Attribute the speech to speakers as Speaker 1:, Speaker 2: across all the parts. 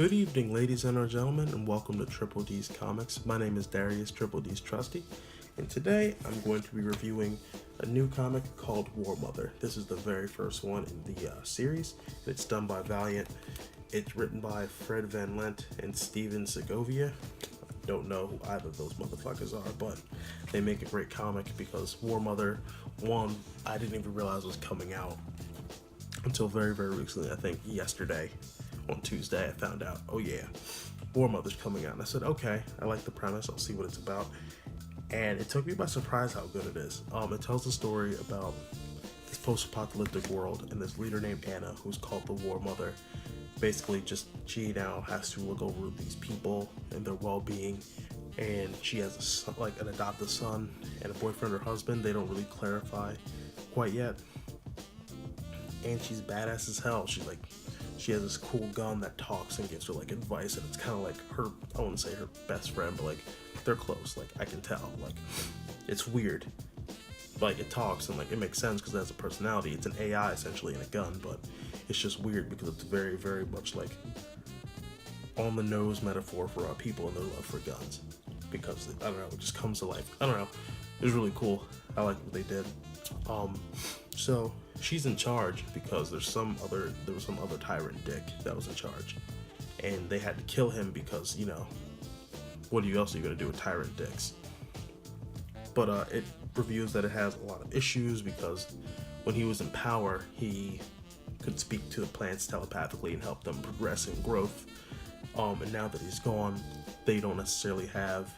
Speaker 1: Good evening, ladies and gentlemen, and welcome to Triple D's Comics. My name is Darius, Triple D's Trusty, and today I'm going to be reviewing a new comic called War Mother. This is the very first one in the series. It's done by Valiant. It's written by Fred Van Lent and Steven Segovia. I don't know who either of those motherfuckers are, but they make a great comic because War Mother, one, I didn't even realize was coming out until very, very recently. I think yesterday. On Tuesday, I found out, oh yeah, War Mother's coming out. And I said, okay, I like the premise, I'll see what it's about. And it took me by surprise how good it is. It tells the story about this post-apocalyptic world and this leader named Anna, who's called the War Mother. Basically, she now has to look over these people and their well-being. And she has a son, like an adopted son and a boyfriend or husband. They don't really clarify quite yet. And she's badass as hell. She has this cool gun that talks and gives her like advice, and it's kind of like her, I wouldn't say her best friend, but like they're close, like I can tell. Like it's weird, like it talks and like it makes sense because it has a personality. It's an AI essentially in a gun, but it's just weird because it's very, very much like on the nose metaphor for people and their love for guns, because I don't know, it just comes to life. I don't know, it was really cool. I like what they did. So she's in charge because there was some other tyrant dick that was in charge, and they had to kill him because, you know, what else are you gonna do with tyrant dicks? But it reveals that it has a lot of issues because when he was in power, he could speak to the plants telepathically and help them progress in growth. And now that he's gone, they don't necessarily have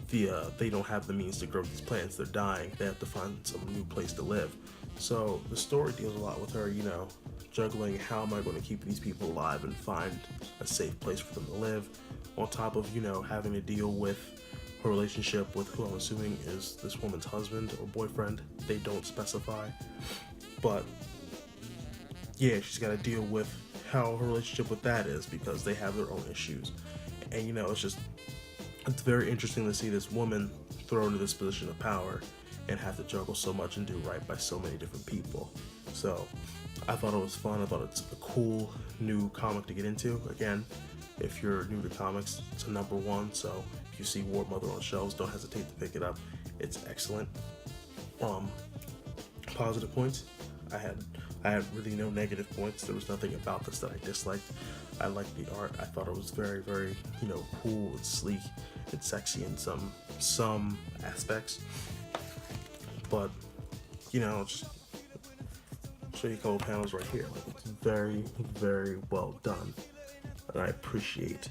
Speaker 1: the means to grow these plants. They're dying. They have to find some new place to live. So the story deals a lot with her, you know, juggling how am I going to keep these people alive and find a safe place for them to live, on top of, you know, having to deal with her relationship with who I'm assuming is this woman's husband or boyfriend. They don't specify, but yeah, she's got to deal with how her relationship with that is because they have their own issues. And, you know, it's very interesting to see this woman thrown into this position of power and have to juggle so much and do right by so many different people. So I thought it was fun. I thought it's a cool new comic to get into. Again, if you're new to comics, it's a #1. So if you see War Mother on shelves, don't hesitate to pick it up. It's excellent. Positive points. I had really no negative points. There was nothing about this that I disliked. I liked the art. I thought it was very, very, you know, cool and sleek and sexy in some aspects. But, you know, just show you a couple panels right here. Like, it's very, very well done, and I appreciate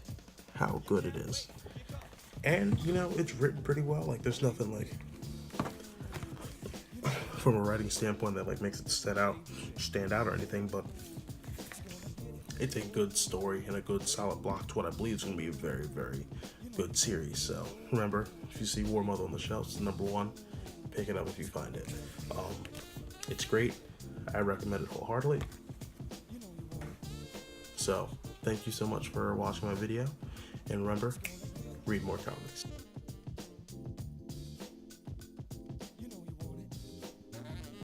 Speaker 1: how good it is. And, you know, it's written pretty well. Like, there's nothing like from a writing standpoint that like makes it stand out or anything, but it's a good story and a good solid block to what I believe is going to be a very, very good series. So remember, if you see War Mother on the shelves, it's #1. Pick it up if you find it. It's great. I recommend it wholeheartedly. So thank you so much for watching my video, and remember, read more comics.